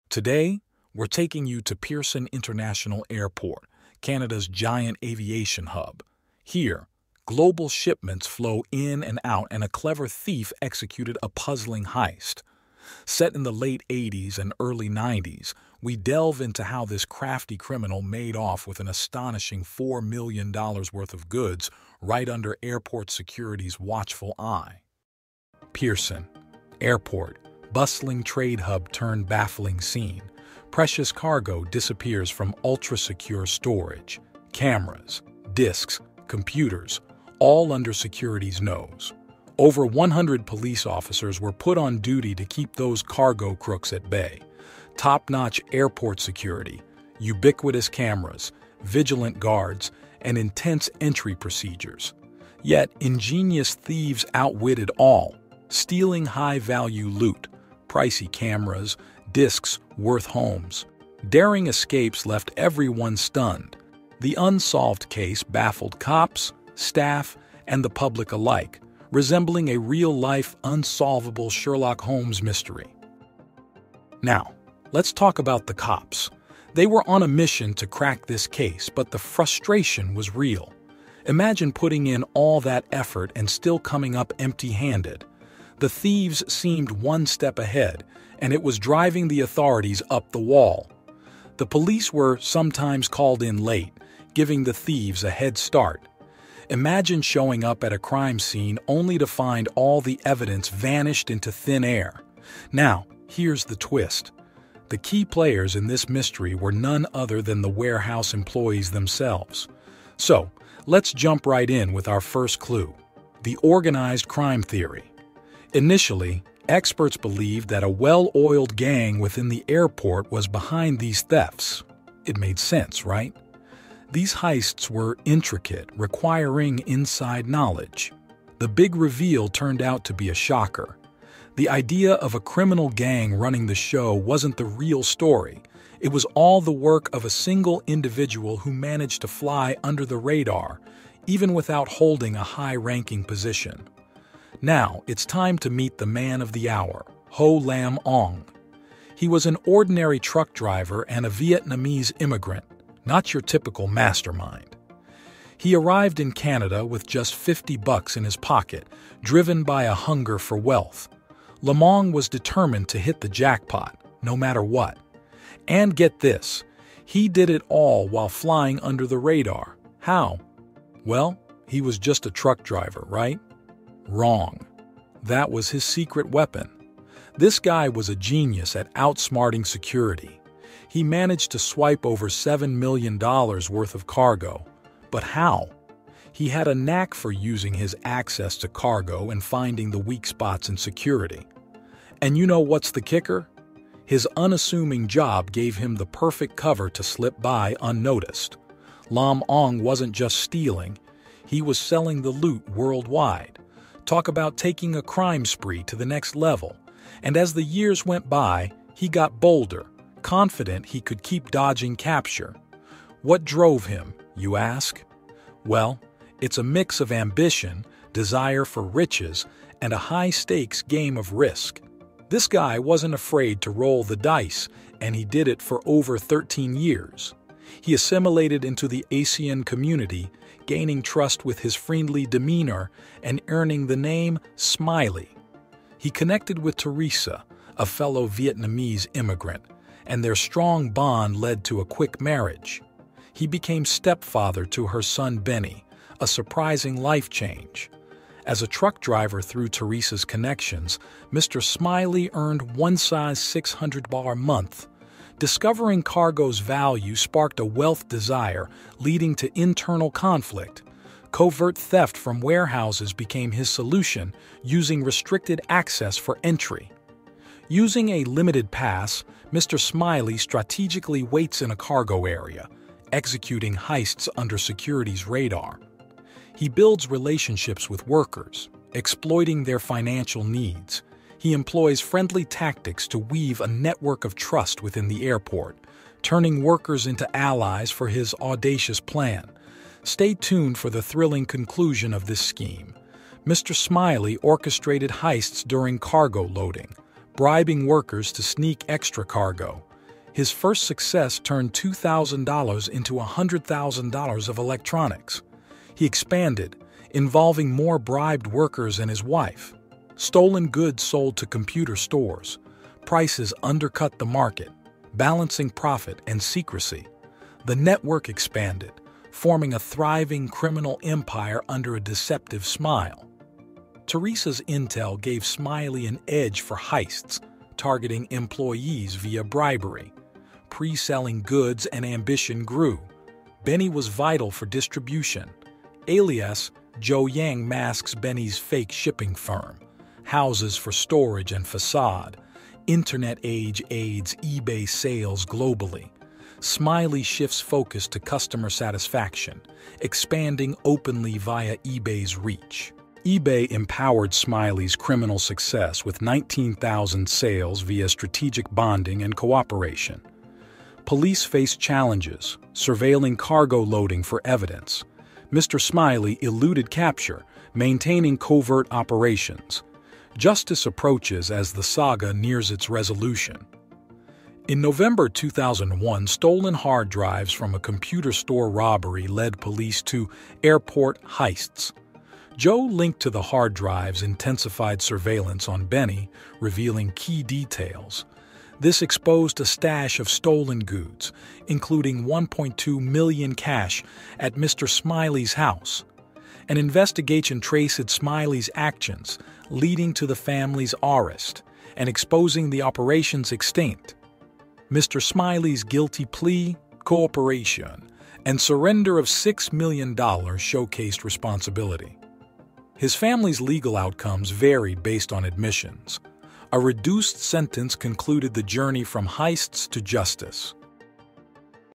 Today, we're taking you to Pearson International Airport, Canada's giant aviation hub. Here, global shipments flow in and out, and a clever thief executed a puzzling heist. Set in the late 80s and early 90s, we delve into how this crafty criminal made off with an astonishing $4 million worth of goods right under airport security's watchful eye. Pearson Airport, bustling trade hub turned baffling scene. Precious cargo disappears from ultra-secure storage. Cameras, disks, computers, all under security's nose. Over 100 police officers were put on duty to keep those cargo crooks at bay. Top-notch airport security, ubiquitous cameras, vigilant guards, and intense entry procedures. Yet, ingenious thieves outwitted all, stealing high-value loot, pricey cameras, disks worth homes. Daring escapes left everyone stunned. The unsolved case baffled cops, staff, and the public alike, resembling a real-life, unsolvable Sherlock Holmes mystery. Now, let's talk about the cops. They were on a mission to crack this case, but the frustration was real. Imagine putting in all that effort and still coming up empty-handed. The thieves seemed one step ahead, and it was driving the authorities up the wall. The police were sometimes called in late, giving the thieves a head start. Imagine showing up at a crime scene only to find all the evidence vanished into thin air. Now, here's the twist. The key players in this mystery were none other than the warehouse employees themselves. So, let's jump right in with our first clue: the organized crime theory. Initially, experts believed that a well-oiled gang within the airport was behind these thefts. It made sense, right? These heists were intricate, requiring inside knowledge. The big reveal turned out to be a shocker. The idea of a criminal gang running the show wasn't the real story. It was all the work of a single individual who managed to fly under the radar, even without holding a high-ranking position. Now, it's time to meet the man of the hour, Ho Lam Ong. He was an ordinary truck driver and a Vietnamese immigrant, not your typical mastermind. He arrived in Canada with just $50 in his pocket, driven by a hunger for wealth. Lam Ong was determined to hit the jackpot, no matter what. And get this, he did it all while flying under the radar. How? Well, he was just a truck driver, right? Wrong. That was his secret weapon. This guy was a genius at outsmarting security. He managed to swipe over $7 million worth of cargo. But how? He had a knack for using his access to cargo and finding the weak spots in security. And you know what's the kicker? His unassuming job gave him the perfect cover to slip by unnoticed. Lam Ong wasn't just stealing, he was selling the loot worldwide. Talk about taking a crime spree to the next level. And as the years went by, he got bolder, confident he could keep dodging capture. What drove him, you ask? Well, it's a mix of ambition, desire for riches, and a high-stakes game of risk. This guy wasn't afraid to roll the dice, and he did it for over 13 years. He assimilated into the Asian community, gaining trust with his friendly demeanor and earning the name Smiley. He connected with Teresa, a fellow Vietnamese immigrant, and their strong bond led to a quick marriage. He became stepfather to her son Benny, a surprising life change. As a truck driver through Teresa's connections, Mr. Smiley earned one size $600 a month. Discovering cargo's value sparked a wealth desire, leading to internal conflict. Covert theft from warehouses became his solution, using restricted access for entry. Using a limited pass, Mr. Smiley strategically waits in a cargo area, executing heists under security's radar. He builds relationships with workers, exploiting their financial needs. He employs friendly tactics to weave a network of trust within the airport, turning workers into allies for his audacious plan. Stay tuned for the thrilling conclusion of this scheme. Mr. Smiley orchestrated heists during cargo loading, bribing workers to sneak extra cargo. His first success turned $2,000 into $100,000 of electronics. He expanded, involving more bribed workers and his wife. Stolen goods sold to computer stores. Prices undercut the market, balancing profit and secrecy. The network expanded, forming a thriving criminal empire under a deceptive smile. Teresa's intel gave Smiley an edge for heists, targeting employees via bribery. Pre-selling goods and ambition grew. Benny was vital for distribution. Alias, Joe Yang masks Benny's fake shipping firm. Houses for storage and facade. Internet age aids eBay sales globally. Smiley shifts focus to customer satisfaction, expanding openly via eBay's reach. eBay empowered Smiley's criminal success with 19,000 sales via strategic bonding and cooperation. Police faced challenges, surveilling cargo loading for evidence. Mr. Smiley eluded capture, maintaining covert operations. Justice approaches as the saga nears its resolution. In November 2001, stolen hard drives from a computer store robbery led police to airport heists. Joe linked to the hard drives intensified surveillance on Benny, revealing key details. This exposed a stash of stolen goods, including $1.2 million cash at Mr. Smiley's house. An investigation traced Smiley's actions, leading to the family's arrest and exposing the operation's extent. Mr. Smiley's guilty plea, cooperation, and surrender of $6 million showcased responsibility. His family's legal outcomes varied based on admissions. A reduced sentence concluded the journey from heists to justice.